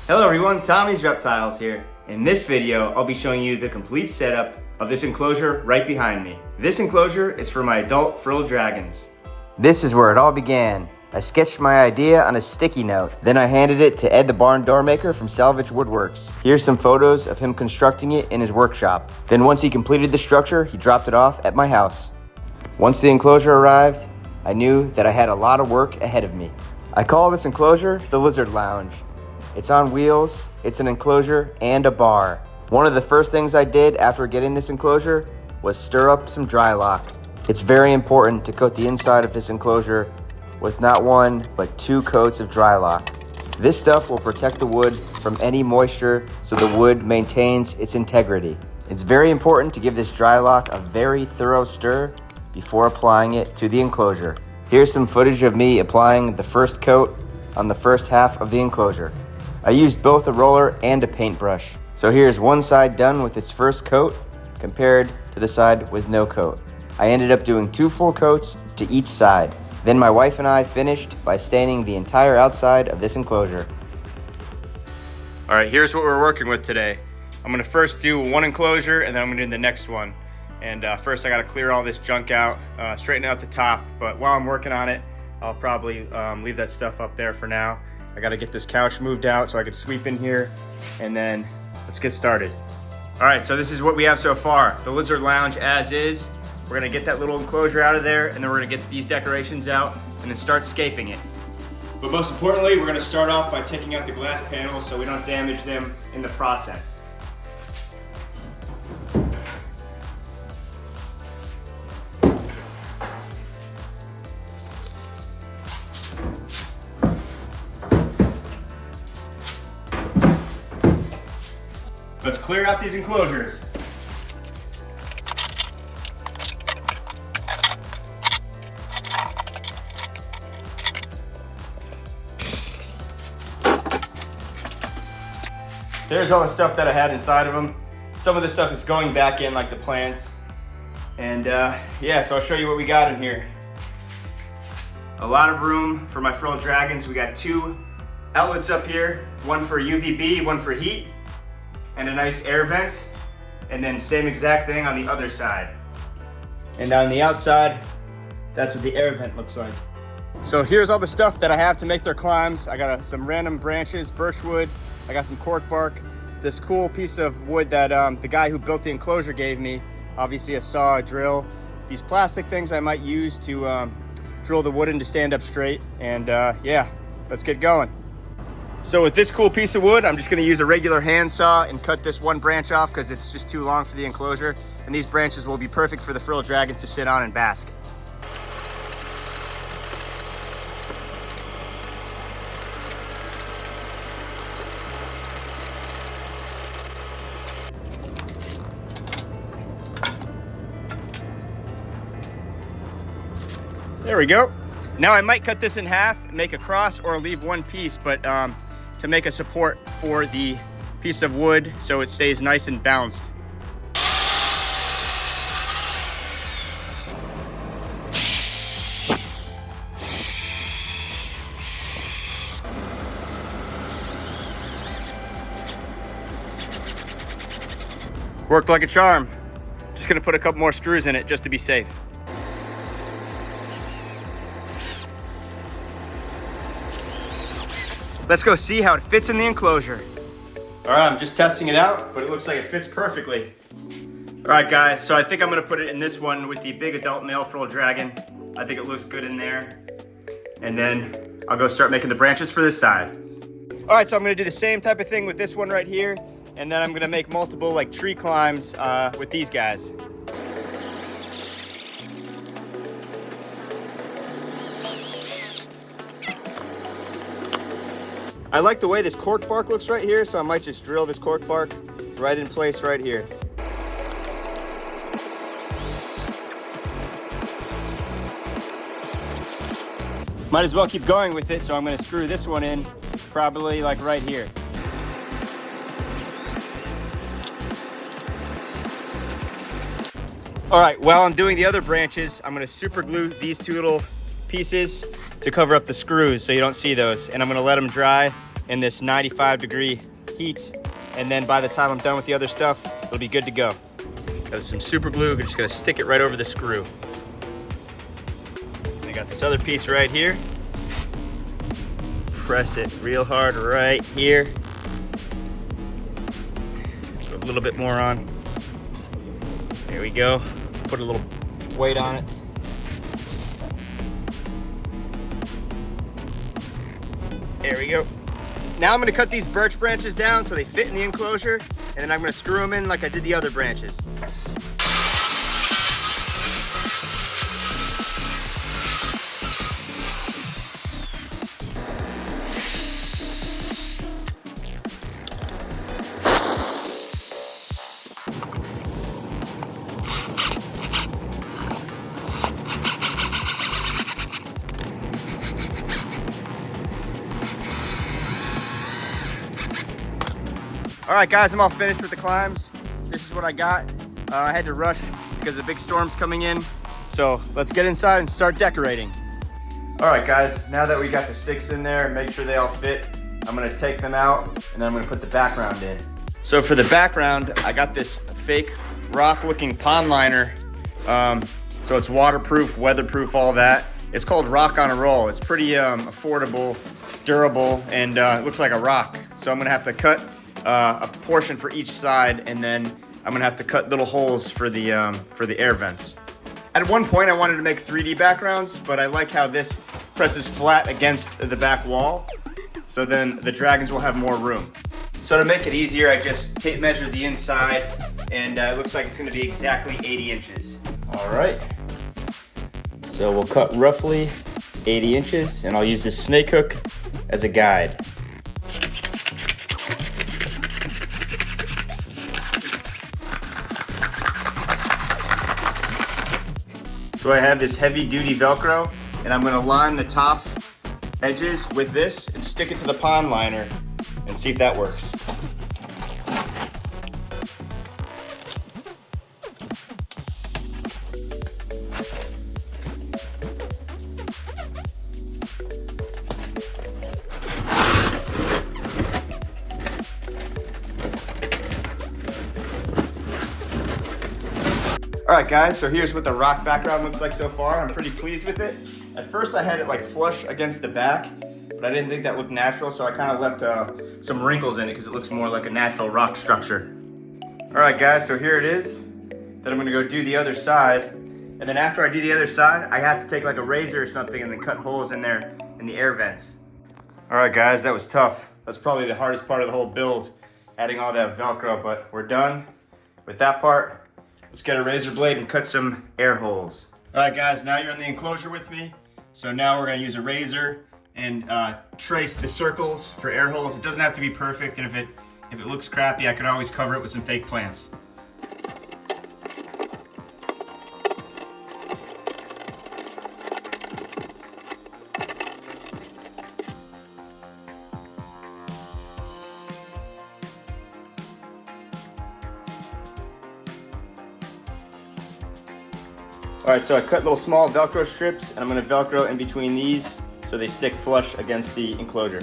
Hello everyone, Tommy's Reptiles here. In this video, I'll be showing you the complete setup of this enclosure right behind me. This enclosure is for my adult frilled dragons. This is where it all began. I sketched my idea on a sticky note. Then I handed it to Ed the barn door maker from Salvage Woodworks. Here's some photos of him constructing it in his workshop. Then once he completed the structure, he dropped it off at my house. Once the enclosure arrived, I knew that I had a lot of work ahead of me. I call this enclosure the Lizard Lounge. It's on wheels, it's an enclosure, and a bar. One of the first things I did after getting this enclosure was stir up some dry lock. It's very important to coat the inside of this enclosure with not one, but 2 coats of dry lock. This stuff will protect the wood from any moisture so the wood maintains its integrity. It's very important to give this dry lock a very thorough stir before applying it to the enclosure. Here's some footage of me applying the first coat on the first half of the enclosure. I used both a roller and a paintbrush. So here's one side done with its first coat compared to the side with no coat. I ended up doing 2 full coats to each side. Then my wife and I finished by staining the entire outside of this enclosure. All right, here's what we're working with today. I'm gonna first do one enclosure and then I'm gonna do the next one. And first I gotta clear all this junk out, straighten out the top. But while I'm working on it, I'll probably leave that stuff up there for now. I gotta get this couch moved out so I can sweep in here, and then let's get started. All right, so this is what we have so far. The Lizard Lounge as is. We're gonna get that little enclosure out of there, and then we're gonna get these decorations out and then start scaping it. But most importantly, we're gonna start off by taking out the glass panels so we don't damage them in the process. Let's clear out these enclosures. There's all the stuff that I had inside of them. Some of the stuff is going back in, like the plants. And yeah, so I'll show you what we got in here. A lot of room for my frilled dragons. We got 2 outlets up here, one for UVB, one for heat, and a nice air vent, and then same exact thing on the other side. And on the outside, that's what the air vent looks like. So here's all the stuff that I have to make their climbs. I got some random branches, birch wood, I got some cork bark, this cool piece of wood that the guy who built the enclosure gave me, obviously a saw, a drill, these plastic things I might use to drill the wood in to stand up straight, and yeah, let's get going. So with this cool piece of wood, I'm just gonna use a regular hand saw and cut this one branch off because it's just too long for the enclosure. And these branches will be perfect for the frilled dragons to sit on and bask. There we go. Now I might cut this in half, make a cross, or leave one piece, but to make a support for the piece of wood so it stays nice and balanced. Worked like a charm. Just gonna put a couple more screws in it just to be safe. Let's go see how it fits in the enclosure. All right, I'm just testing it out, but it looks like it fits perfectly. All right, guys, so I think I'm gonna put it in this one with the big adult male frilled dragon. I think it looks good in there. And then I'll go start making the branches for this side. All right, so I'm gonna do the same type of thing with this one right here, and then I'm gonna make multiple like tree climbs with these guys. I like the way this cork bark looks right here, so I might just drill this cork bark right in place right here. Might as well keep going with it, so I'm gonna screw this one in, probably like right here. All right, while I'm doing the other branches, I'm gonna super glue these 2 little pieces to cover up the screws so you don't see those. And I'm gonna let them dry in this 95-degree heat. And then by the time I'm done with the other stuff, it'll be good to go. Got some super glue, we're just gonna stick it right over the screw. I got this other piece right here. Press it real hard right here. Put a little bit more on. There we go. Put a little weight on it. There we go. Now I'm gonna cut these birch branches down so they fit in the enclosure, and then I'm gonna screw them in like I did the other branches. All right, guys, I'm all finished with the climbs. This is what I got. I had to rush because the big storm's coming in. So let's get inside and start decorating. All right, guys, now that we got the sticks in there, make sure they all fit, I'm gonna take them out and then I'm gonna put the background in. So for the background, I got this fake rock-looking pond liner. So it's waterproof, weatherproof, all that. It's called Rock on a Roll. It's pretty affordable, durable, and it looks like a rock. So I'm gonna have to cut a portion for each side, and then I'm gonna have to cut little holes for the air vents. At one point I wanted to make 3D backgrounds, but I like how this presses flat against the back wall, so then the dragons will have more room. So to make it easier, I just tape measured the inside, and it looks like it's gonna be exactly 80 inches. All right, so we'll cut roughly 80 inches, and I'll use this snake hook as a guide. So I have this heavy duty Velcro, and I'm gonna line the top edges with this and stick it to the pond liner and see if that works. All right, guys, so here's what the rock background looks like so far. I'm pretty pleased with it. At first I had it like flush against the back, but I didn't think that looked natural, so I kind of left some wrinkles in it because it looks more like a natural rock structure. All right, guys, so here it is. Then I'm gonna go do the other side. And then after I do the other side, I have to take like a razor or something and then cut holes in there in the air vents. All right, guys, that was tough. That's probably the hardest part of the whole build, adding all that Velcro, but we're done with that part. Let's get a razor blade and cut some air holes. All right, guys, now you're in the enclosure with me. So now we're gonna use a razor and trace the circles for air holes. It doesn't have to be perfect, and if it looks crappy, I could always cover it with some fake plants. All right, so I cut little small Velcro strips, and I'm gonna Velcro in between these so they stick flush against the enclosure.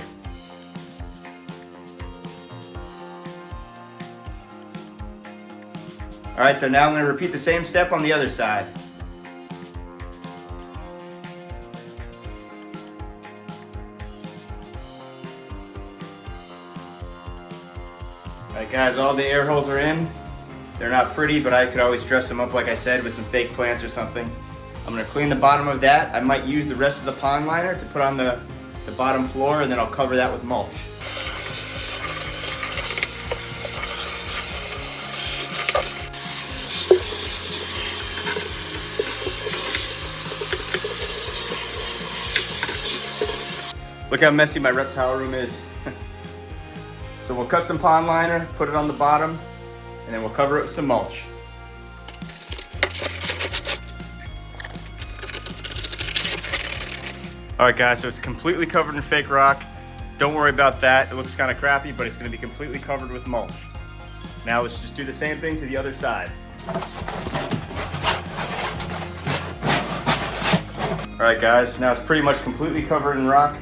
All right, so now I'm gonna repeat the same step on the other side. All right, guys, all the air holes are in. They're not pretty, but I could always dress them up, like I said, with some fake plants or something. I'm gonna clean the bottom of that. I might use the rest of the pond liner to put on the bottom floor, and then I'll cover that with mulch. Look how messy my reptile room is. So we'll cut some pond liner, put it on the bottom, and then we'll cover it with some mulch. All right, guys, so it's completely covered in fake rock. Don't worry about that. It looks kind of crappy, but it's gonna be completely covered with mulch. Now let's just do the same thing to the other side. All right, guys, now it's pretty much completely covered in rock.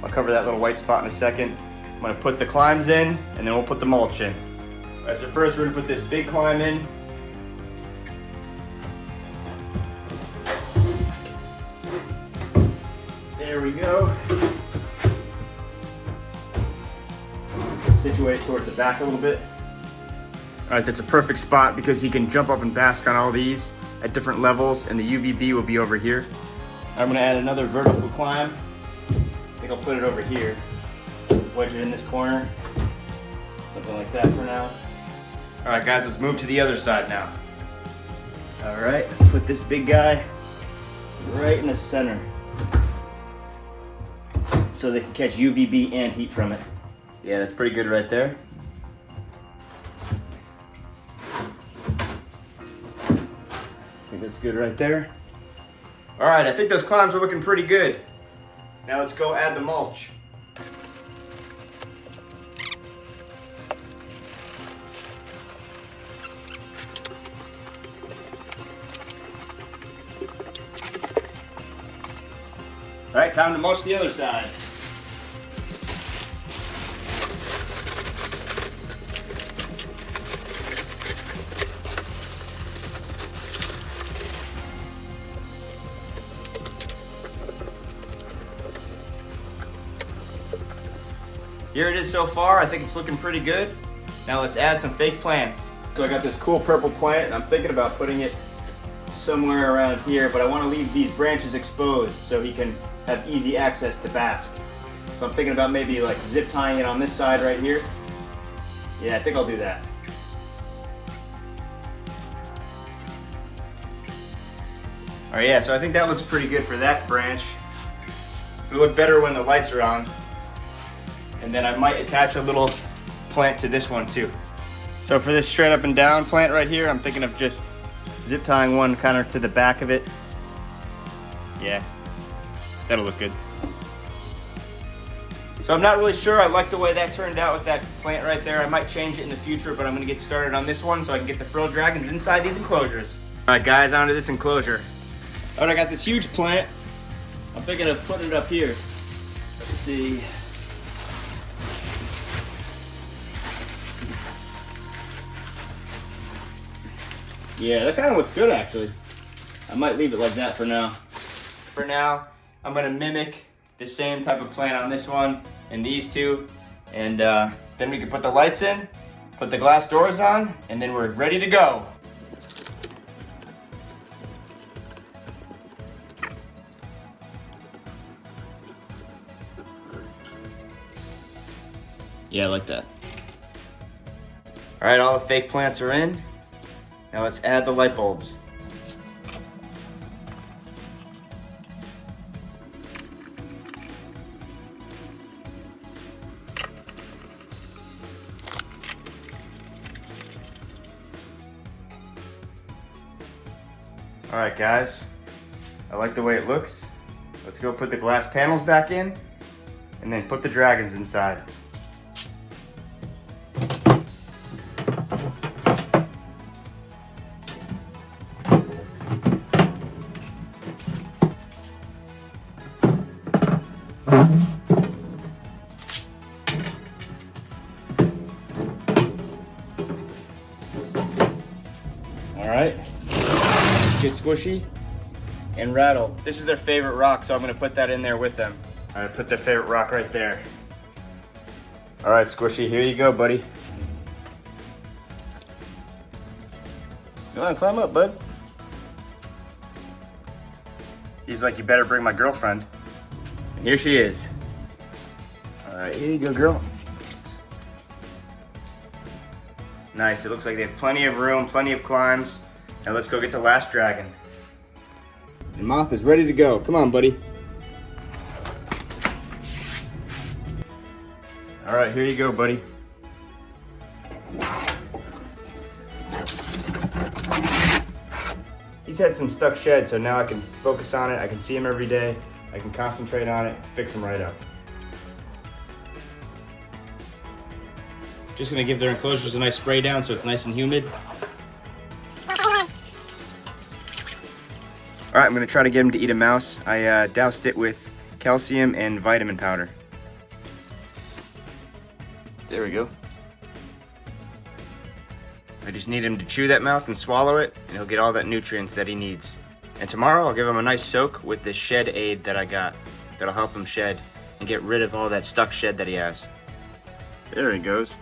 I'll cover that little white spot in a second. I'm gonna put the climbs in, and then we'll put the mulch in. All right, so first we're gonna put this big climb in. There we go. Situate it towards the back a little bit. All right, that's a perfect spot because he can jump up and bask on all these at different levels, and the UVB will be over here. I'm gonna add another vertical climb. I think I'll put it over here. Wedge it in this corner. Something like that for now. All right, guys, let's move to the other side now. All right, put this big guy right in the center so they can catch UVB and heat from it. Yeah, that's pretty good right there. I think that's good right there. All right, I think those climbs are looking pretty good. Now let's go add the mulch. All right, time to mulch the other side. Here it is so far. I think it's looking pretty good. Now let's add some fake plants. So I got this cool purple plant, and I'm thinking about putting it somewhere around here, but I want to leave these branches exposed so he can have easy access to bask. So I'm thinking about maybe like zip tying it on this side right here. Yeah, I think I'll do that. All right, yeah, so I think that looks pretty good for that branch. It'll look better when the lights are on. And then I might attach a little plant to this one too. So for this straight up and down plant right here, I'm thinking of just zip tying one kind of to the back of it. Yeah, that'll look good. So I'm not really sure. I like the way that turned out with that plant right there. I might change it in the future, but I'm gonna get started on this one so I can get the frilled dragons inside these enclosures. All right, guys, onto this enclosure. All right, I got this huge plant. I'm thinking of putting it up here. Let's see. Yeah, that kind of looks good actually. I might leave it like that for now. For now, I'm gonna mimic the same type of plant on this one and these two, and then we can put the lights in, put the glass doors on, and then we're ready to go. Yeah, I like that. All right, all the fake plants are in. Now let's add the light bulbs. All right, guys, I like the way it looks. Let's go put the glass panels back in and then put the dragons inside. Alright, get squishy and rattle. This is their favorite rock, so I'm going to put that in there with them. Alright, put their favorite rock right there. Alright, Squishy, here you go, buddy. Go on, climb up, bud. He's like, you better bring my girlfriend. And here she is. Alright, here you go, girl. Nice, it looks like they have plenty of room, plenty of climbs. Now let's go get the last dragon. And Moth is ready to go. Come on, buddy. All right, here you go, buddy. He's had some stuck shed, so now I can focus on it. I can see him every day. I can concentrate on it, fix him right up. Just gonna give their enclosures a nice spray down so it's nice and humid. All right, I'm gonna try to get him to eat a mouse. I doused it with calcium and vitamin powder. There we go. I just need him to chew that mouth and swallow it, and he'll get all that nutrients that he needs. And tomorrow I'll give him a nice soak with this shed aid that I got. That'll help him shed and get rid of all that stuck shed that he has. There he goes.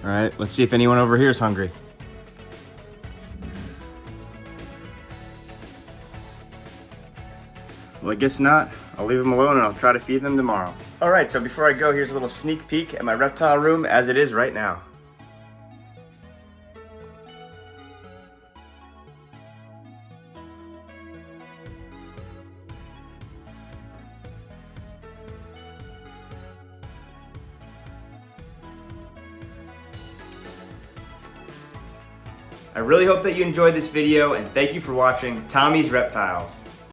All right, let's see if anyone over here is hungry. Well, I guess not. I'll leave them alone and I'll try to feed them tomorrow. All right, so before I go, here's a little sneak peek at my reptile room as it is right now. I really hope that you enjoyed this video, and thank you for watching Tommy's Reptiles.